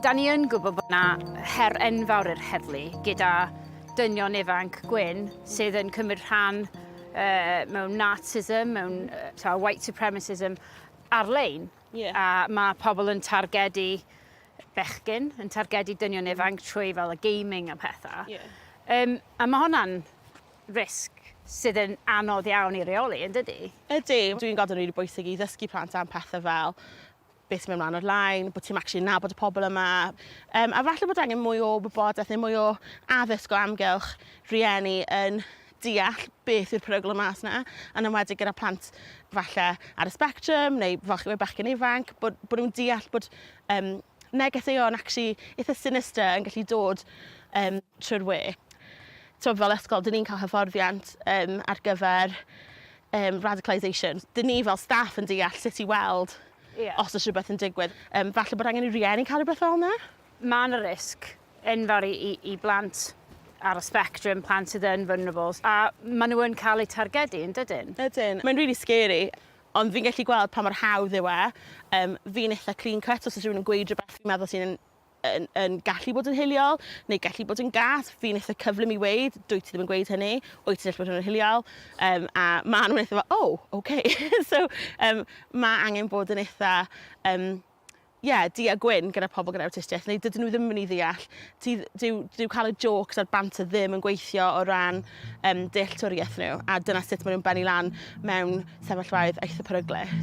Da ni yn gwybod bod yna her enfawr i'r heddlu gyda dynion ifanc gwyn sydd yn cymryd rhan mewn Nazism, mewn white supremacism arlein. Yeah. A mae pobl yn targedu bechgyn, yn targedu dynion ifanc trwy fel y gaming a pethau. Yeah. A mae hwnna'n risg sydd yn anodd iawn i reoli, yn dydi? Ydy. Dwi'n gweld yn rili bwysig i ddysgu plant am pethau fel beth sy'n mynd mlaen o'r lain, bod ti'n actually nabod y pobl yma. A falle bod angen mwy o wybodaeth neu mwy o addysg o amgylch rieni yn deall beth yw'r peryglon mas yna. Yn enwedig gyda plant falle ar y spectrum neu falle bechgyn ifanc, bod nhw'n deall bod negeseuon actually eitha sinister yn gallu dod trwy'r we. Fel ysgol, dyn ni'n cael hyfforddiant ar gyfer radicalisation. Dyn ni fel staff yn deall sut i weld os oes rhywbeth yn digwydd. Falle bod angen i rieni cael rhywbeth fel yna? Mae yna risg enfawr i blant ar y spectrum, plant sydd yn vulnerables, a maen nhw yn cael eu targedu, yn dydyn? Ydyn. Mae'n really scary, ond fi'n gallu gweld pa mor hawdd yw e. Fi'n eitha clean cut os oes rhywun yn gweud rhywbeth fi'n meddwl sy'n yn gallu bod yn hiliol, neu gallu bod yn gas. Fi'n eitha cyflym i weid, dwi ti ddim yn gweud hynny, wyt ti'n bod yn hiliol. A maen nhw'n eitha fel, okay. So, mae angen bod yn eitha, di a gwyn gyda pobl gyda awtistiaeth, neu dydyn nhw ddim yn mynd i ddeall. Dyw cael y jokes a'r banter ddim yn gweithio o ran dealltwriaeth nhw, a dyna sut maen nhw'n bennu lan mewn sefyllfaoedd eitha peryglus.